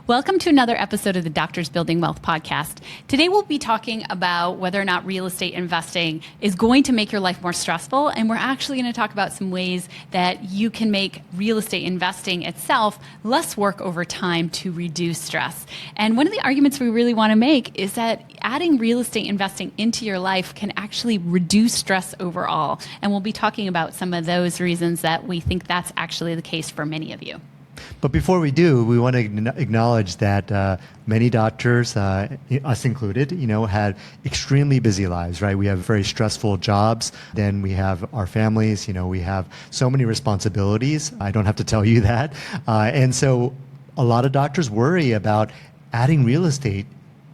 Welcome to another episode of the Doctors Building Wealth podcast. Today we'll be talking about whether or not real estate investing is going to make your life more stressful, and we're actually going to talk about some ways that you can make real estate investing itself less work over time to reduce stress. And one of the arguments we really want to make is that adding real estate investing into your life can actually reduce stress overall. And we'll be talking about some of those reasons that we think that's actually the case for many of you. But before we do, we want to acknowledge that many doctors, us included, had extremely busy lives, right? We have very stressful jobs. Then we have our families. We have so many responsibilities. I don't have to tell you that. And so a lot of doctors worry about adding real estate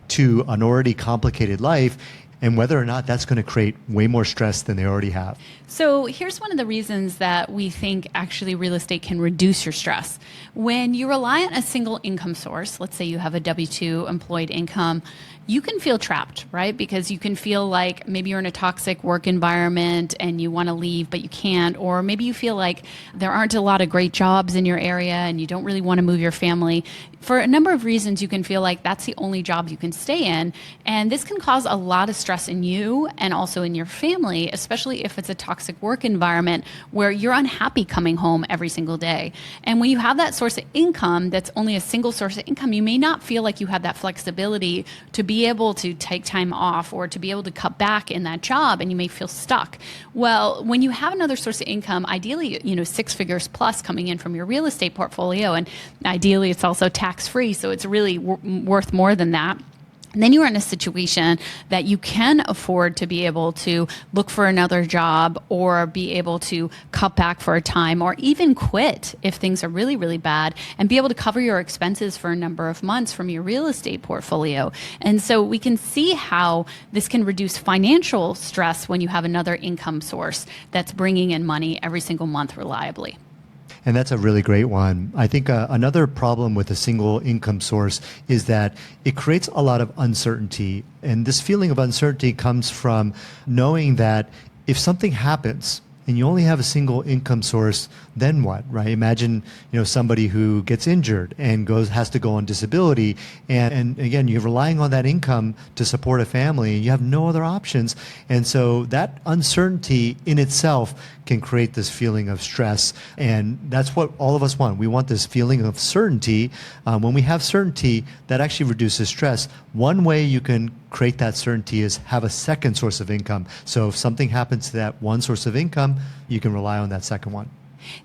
to an already complicated life and whether or not that's going to create way more stress than they already have. So here's one of the reasons that we think actually real estate can reduce your stress. When you rely on a single income source, let's say you have a W-2 employed income, you can feel trapped, right? Because you can feel like maybe you're in a toxic work environment and you want to leave, but you can't. Or maybe you feel like there aren't a lot of great jobs in your area and you don't really want to move your family. For a number of reasons, you can feel like that's the only job you can stay in. And this can cause a lot of stress in you and also in your family, especially if it's a toxic work environment where you're unhappy coming home every single day. And when you have that source of income that's only a single source of income, you may not feel like you have that flexibility to be able to take time off or to be able to cut back in that job, and you may feel stuck. Well, when you have another source of income, ideally, 6 figures plus coming in from your real estate portfolio, and ideally it's also tax-free, so it's really worth more than that. And then you are in a situation that you can afford to be able to look for another job or be able to cut back for a time or even quit if things are really, really bad and be able to cover your expenses for a number of months from your real estate portfolio. And so we can see how this can reduce financial stress when you have another income source that's bringing in money every single month reliably. And that's a really great one. I think another problem with a single income source is that it creates a lot of uncertainty. And this feeling of uncertainty comes from knowing that if something happens and you only have a single income source, then what, right? Imagine, somebody who gets injured and has to go on disability. And again, you're relying on that income to support a family and you have no other options. And so that uncertainty in itself can create this feeling of stress. And that's what all of us want. We want this feeling of certainty. When we have certainty, that actually reduces stress. One way you can create that certainty is have a second source of income. So if something happens to that one source of income, you can rely on that second one.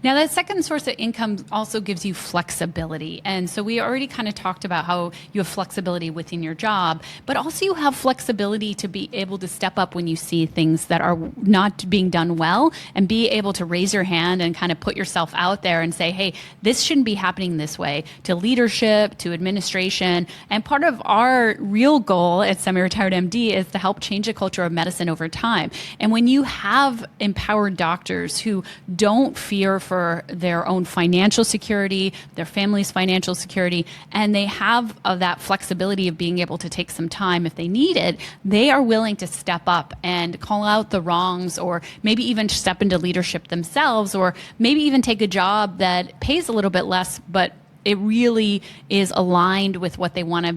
Now, that second source of income also gives you flexibility. And so we already kind of talked about how you have flexibility within your job, but also you have flexibility to be able to step up when you see things that are not being done well and be able to raise your hand and kind of put yourself out there and say, hey, this shouldn't be happening this way, to leadership, to administration. And part of our real goal at Semi-Retired MD is to help change the culture of medicine over time. And when you have empowered doctors who don't fear for their own financial security, their family's financial security, and they have that flexibility of being able to take some time if they need it, they are willing to step up and call out the wrongs or maybe even step into leadership themselves or maybe even take a job that pays a little bit less, but it really is aligned with what they want to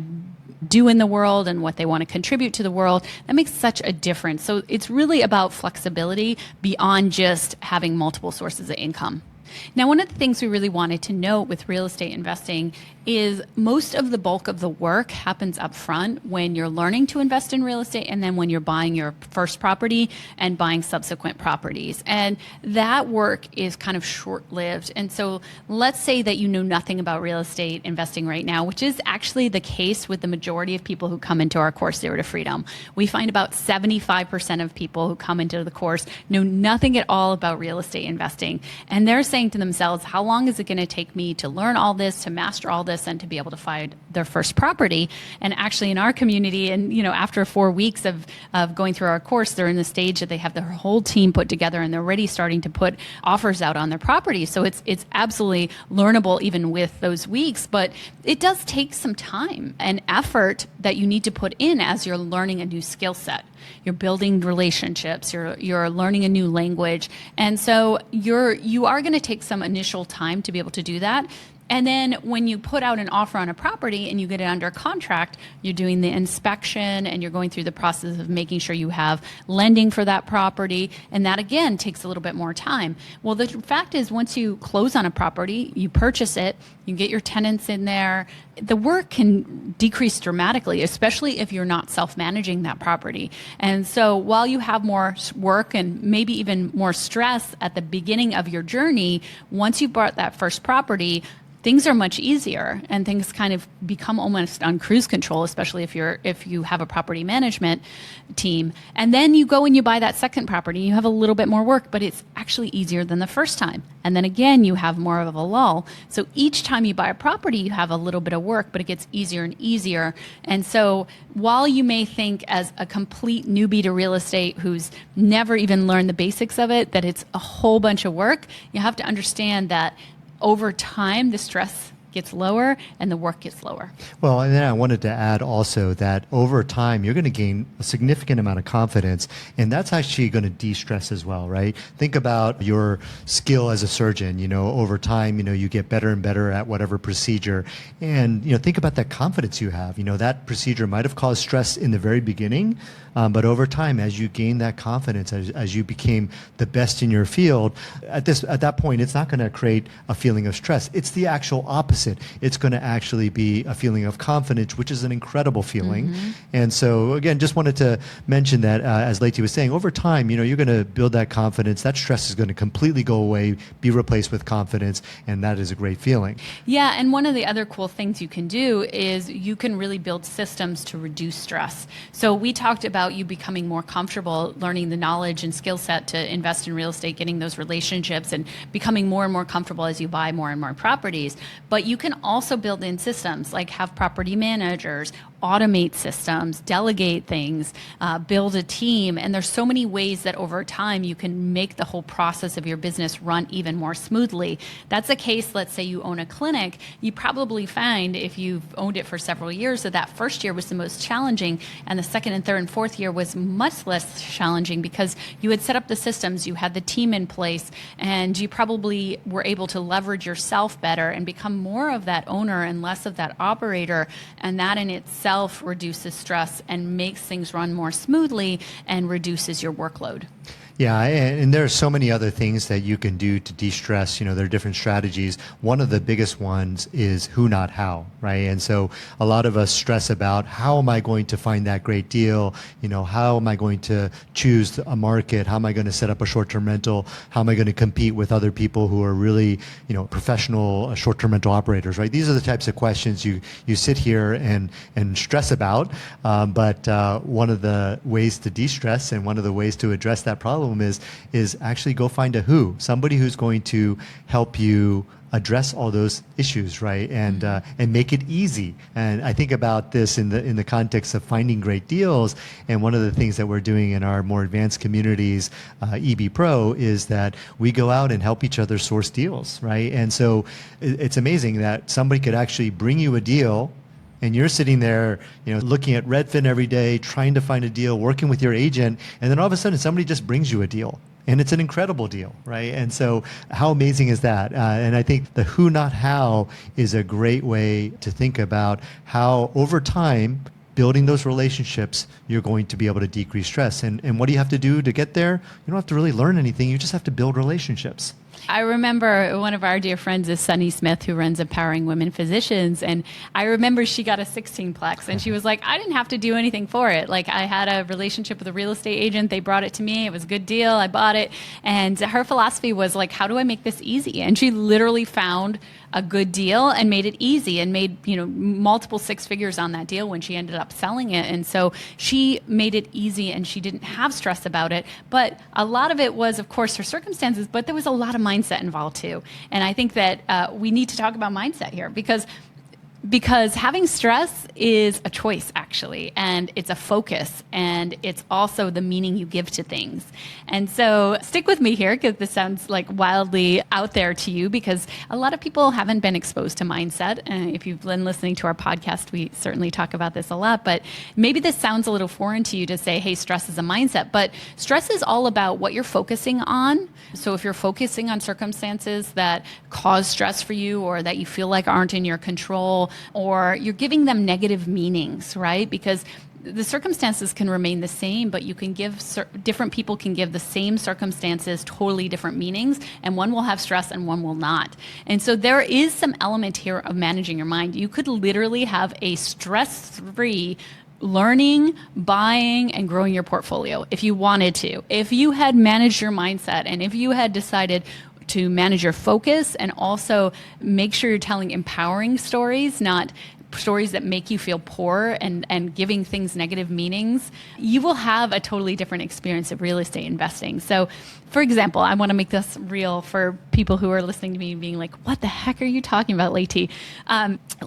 do in the world and what they want to contribute to the world. That makes such a difference. So it's really about flexibility beyond just having multiple sources of income. Now, one of the things we really wanted to note with real estate investing is most of the bulk of the work happens up front when you're learning to invest in real estate and then when you're buying your first property and buying subsequent properties. And that work is kind of short-lived. And so let's say that you know nothing about real estate investing right now, which is actually the case with the majority of people who come into our course, Zero to Freedom. We find about 75% of people who come into the course know nothing at all about real estate investing. And they're saying to themselves, how long is it going to take me to learn all this, to master all this, and to be able to find their first property? And actually in our community, and after 4 weeks of going through our course, they're in the stage that they have their whole team put together and they're already starting to put offers out on their property. So it's absolutely learnable even with those weeks, but it does take some time and effort that you need to put in as you're learning a new skill set. You're building relationships, you're learning a new language. And so you are going to take some initial time to be able to do that. And then when you put out an offer on a property and you get it under contract, you're doing the inspection and you're going through the process of making sure you have lending for that property. And that, again, takes a little bit more time. Well, the fact is, once you close on a property, you purchase it, you get your tenants in there, the work can decrease dramatically, especially if you're not self-managing that property. And so while you have more work and maybe even more stress at the beginning of your journey, once you bought that first property, things are much easier and things kind of become almost on cruise control, especially if you have a property management team. And then you go and you buy that second property, you have a little bit more work, but it's actually easier than the first time. And then again, you have more of a lull. So each time you buy a property, you have a little bit of work, but it gets easier and easier. And so while you may think as a complete newbie to real estate who's never even learned the basics of it, that it's a whole bunch of work, you have to understand that over time, the stress gets lower and the work gets lower. Well, and then I wanted to add also that over time, you're going to gain a significant amount of confidence, and that's actually going to de-stress as well, right? Think about your skill as a surgeon. Over time, you get better and better at whatever procedure, and think about that confidence you have. That procedure might have caused stress in the very beginning, but over time, as you gain that confidence, as you became the best in your field, at that point, it's not going to create a feeling of stress. It's the actual opposite. It's going to actually be a feeling of confidence, which is an incredible feeling. Mm-hmm. And so, again, just wanted to mention that, as Leti was saying, over time, you're going to build that confidence. That stress is going to completely go away, be replaced with confidence, and that is a great feeling. Yeah, and one of the other cool things you can do is you can really build systems to reduce stress. So we talked about you becoming more comfortable, learning the knowledge and skill set to invest in real estate, getting those relationships, and becoming more and more comfortable as you buy more and more properties. But you can also build in systems like have property managers, automate systems, delegate things, build a team. And there's so many ways that over time you can make the whole process of your business run even more smoothly. That's a case, let's say you own a clinic, you probably find if you've owned it for several years that first year was the most challenging and the second and third and fourth year was much less challenging because you had set up the systems, you had the team in place, and you probably were able to leverage yourself better and become more of that owner and less of that operator. And that in itself reduces stress and makes things run more smoothly and reduces your workload. Yeah, and there are so many other things that you can do to de-stress. There are different strategies. One of the biggest ones is who, not how, right? And so a lot of us stress about how am I going to find that great deal? How am I going to choose a market? How am I going to set up a short-term rental? How am I going to compete with other people who are really, professional short-term rental operators, right? These are the types of questions you sit here and stress about. But one of the ways to de-stress and one of the ways to address that problem is actually go find a who, somebody who's going to help you address all those issues, right? And make it easy. And I think about this in the context of finding great deals. And one of the things that we're doing in our more advanced communities, EB Pro, is that we go out and help each other source deals, right? And so it's amazing that somebody could actually bring you a deal. And you're sitting there, looking at Redfin every day, trying to find a deal, working with your agent, and then all of a sudden somebody just brings you a deal. And it's an incredible deal, right? And so how amazing is that? And I think the who, not how is a great way to think about how over time, building those relationships, you're going to be able to decrease stress. And what do you have to do to get there? You don't have to really learn anything. You just have to build relationships. I remember one of our dear friends is Sunny Smith, who runs Empowering Women Physicians. And I remember she got a 16-plex and she was like, I didn't have to do anything for it. Like, I had a relationship with a real estate agent. They brought it to me. It was a good deal. I bought it. And her philosophy was like, how do I make this easy? And she literally found a good deal and made it easy and made, multiple six figures on that deal when she ended up selling it. And so she made it easy and she didn't have stress about it. But a lot of it was, of course, her circumstances, but there was a lot of mindset involved too. And I think that we need to talk about mindset here because Because having stress is a choice, actually, and it's a focus, and it's also the meaning you give to things. And so stick with me here, because this sounds like wildly out there to you, because a lot of people haven't been exposed to mindset. And if you've been listening to our podcast, we certainly talk about this a lot, but maybe this sounds a little foreign to you to say, hey, stress is a mindset. But stress is all about what you're focusing on. So if you're focusing on circumstances that cause stress for you, or that you feel like aren't in your control, or you're giving them negative meanings, right? Because the circumstances can remain the same, but you can give different people can give the same circumstances totally different meanings, and one will have stress and one will not. And so there is some element here of managing your mind. You could literally have a stress-free learning, buying, and growing your portfolio if you wanted to. If you had managed your mindset, and if you had decided to manage your focus, and also make sure you're telling empowering stories, not stories that make you feel poor and giving things negative meanings, you will have a totally different experience of real estate investing. So, for example, I want to make this real for people who are listening to me being like, what the heck are you talking about, Leti?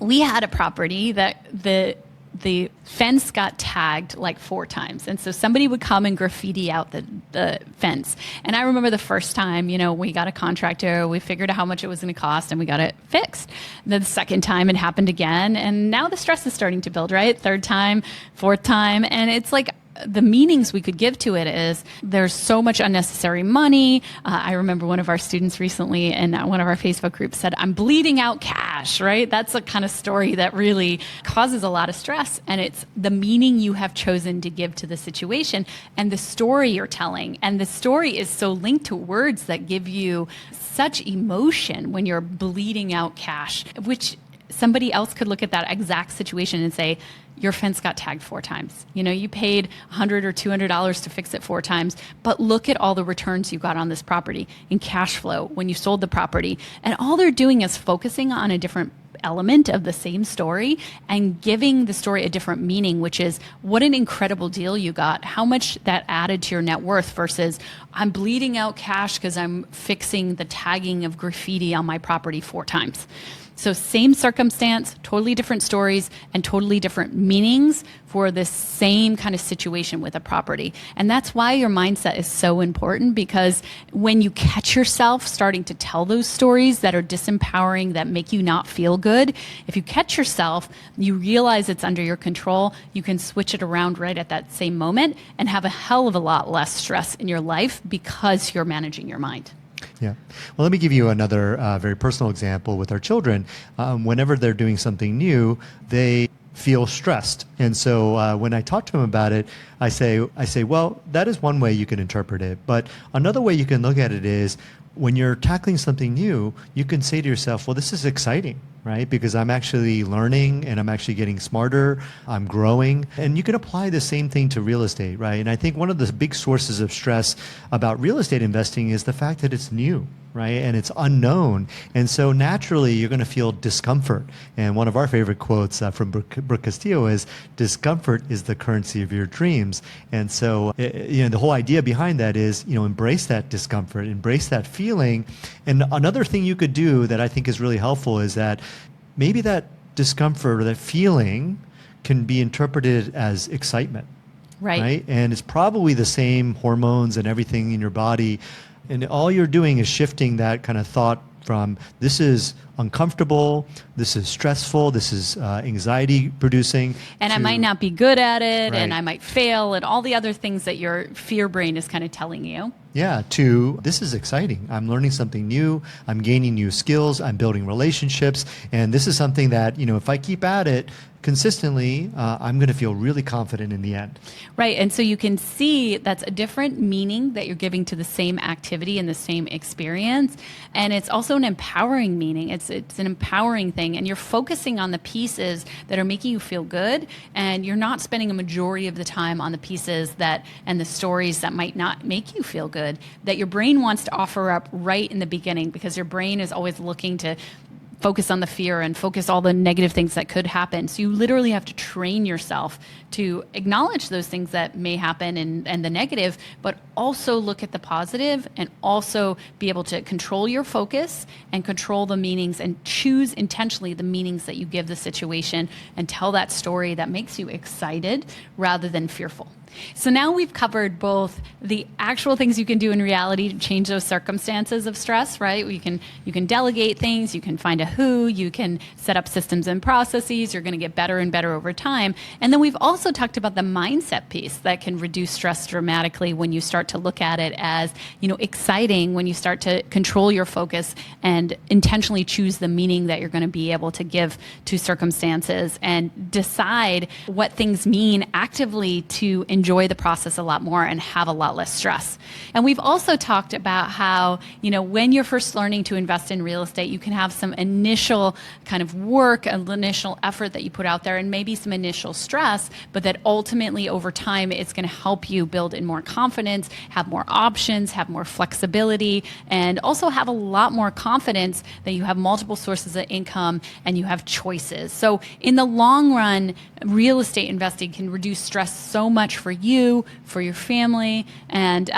We had a property that the fence got tagged like 4 times. And so somebody would come and graffiti out the fence. And I remember the first time, we got a contractor, we figured out how much it was going to cost, and we got it fixed. Then the second time it happened again. And now the stress is starting to build, right? 3rd time, 4th time. And it's like, the meanings we could give to it is there's so much unnecessary money. I remember one of our students recently in one of our Facebook groups said, I'm bleeding out cash, right? That's a kind of story that really causes a lot of stress. And it's the meaning you have chosen to give to the situation and the story you're telling. And the story is so linked to words that give you such emotion when you're bleeding out cash, which somebody else could look at that exact situation and say, your fence got tagged 4 times. You paid $100 or $200 to fix it 4 times, but look at all the returns you got on this property in cash flow when you sold the property. And all they're doing is focusing on a different element of the same story and giving the story a different meaning, which is what an incredible deal you got, how much that added to your net worth versus I'm bleeding out cash because I'm fixing the tagging of graffiti on my property 4 times. So same circumstance, totally different stories, and totally different meanings for the same kind of situation with a property. And that's why your mindset is so important, because when you catch yourself starting to tell those stories that are disempowering, that make you not feel good, if you catch yourself, you realize it's under your control, you can switch it around right at that same moment and have a hell of a lot less stress in your life because you're managing your mind. Yeah. Well, let me give you another very personal example with our children. Whenever they're doing something new, they feel stressed. And so when I talk to them about it, I say, well, that is one way you can interpret it. But another way you can look at it is when you're tackling something new, you can say to yourself, well, this is exciting, right? Because I'm actually learning and I'm actually getting smarter, I'm growing. And you can apply the same thing to real estate, right? And I think one of the big sources of stress about real estate investing is the fact that it's new, right? And it's unknown. And so naturally, you're going to feel discomfort. And one of our favorite quotes from Brooke Castillo is, discomfort is the currency of your dreams. And so the whole idea behind that is, embrace that discomfort, embrace that feeling. And another thing you could do that I think is really helpful is that maybe that discomfort or that feeling can be interpreted as excitement. Right? And it's probably the same hormones and everything in your body. And all you're doing is shifting that kind of thought from this is uncomfortable, this is stressful, this is anxiety producing. And I might not be good at it, and I might fail, and all the other things that your fear brain is kind of telling you. Yeah, to this is exciting. I'm learning something new. I'm gaining new skills. I'm building relationships. And this is something that, if I keep at it consistently, I'm going to feel really confident in the end. Right. And so you can see that's a different meaning that you're giving to the same activity and the same experience. And it's also an empowering meaning. It's an empowering thing. And you're focusing on the pieces that are making you feel good. And you're not spending a majority of the time on the pieces and the stories that might not make you feel good, that your brain wants to offer up right in the beginning, because your brain is always looking to focus on the fear and focus all the negative things that could happen. So you literally have to train yourself to acknowledge those things that may happen and the negative, but also look at the positive and also be able to control your focus and control the meanings and choose intentionally the meanings that you give the situation and tell that story that makes you excited rather than fearful. So now we've covered both the actual things you can do in reality to change those circumstances of stress, right? You can delegate things, you can find a who, you can set up systems and processes, you're going to get better and better over time. And then we've also talked about the mindset piece that can reduce stress dramatically when you start to look at it as, exciting, when you start to control your focus and intentionally choose the meaning that you're going to be able to give to circumstances and decide what things mean actively to enjoy the process a lot more and have a lot less stress. And we've also talked about how, when you're first learning to invest in real estate, you can have some initial kind of work, an initial effort that you put out there and maybe some initial stress, but that ultimately over time, it's going to help you build in more confidence, have more options, have more flexibility, and also have a lot more confidence that you have multiple sources of income and you have choices. So in the long run, real estate investing can reduce stress so much for you, for your family, and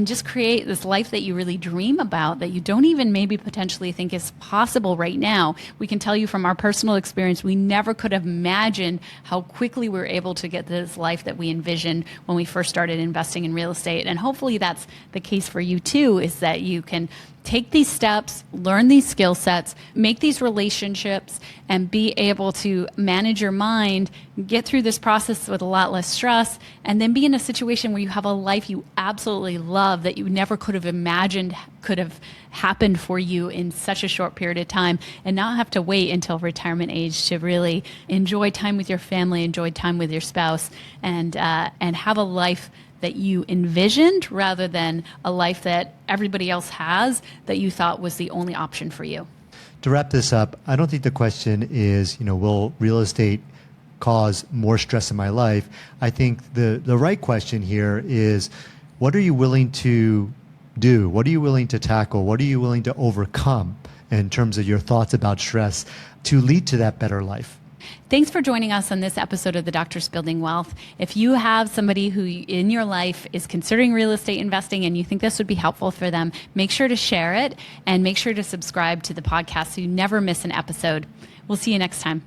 just create this life that you really dream about that you don't even maybe potentially think is possible right now. We can tell you from our personal experience, we never could have imagined how quickly we were able to get this life that we envisioned when we first started investing in real estate. And hopefully that's the case for you too, is that you can take these steps, learn these skill sets, make these relationships, and be able to manage your mind, get through this process with a lot less stress, and then be in a situation where you have a life you absolutely love that you never could have imagined could have happened for you in such a short period of time, and not have to wait until retirement age to really enjoy time with your family, enjoy time with your spouse, and have a life that you envisioned rather than a life that everybody else has that you thought was the only option for you. To wrap this up, I don't think the question is, will real estate cause more stress in my life? I think the right question here is, what are you willing to do? What are you willing to tackle? What are you willing to overcome in terms of your thoughts about stress to lead to that better life? Thanks for joining us on this episode of The Doctors Building Wealth. If you have somebody who in your life is considering real estate investing and you think this would be helpful for them, make sure to share it and make sure to subscribe to the podcast so you never miss an episode. We'll see you next time.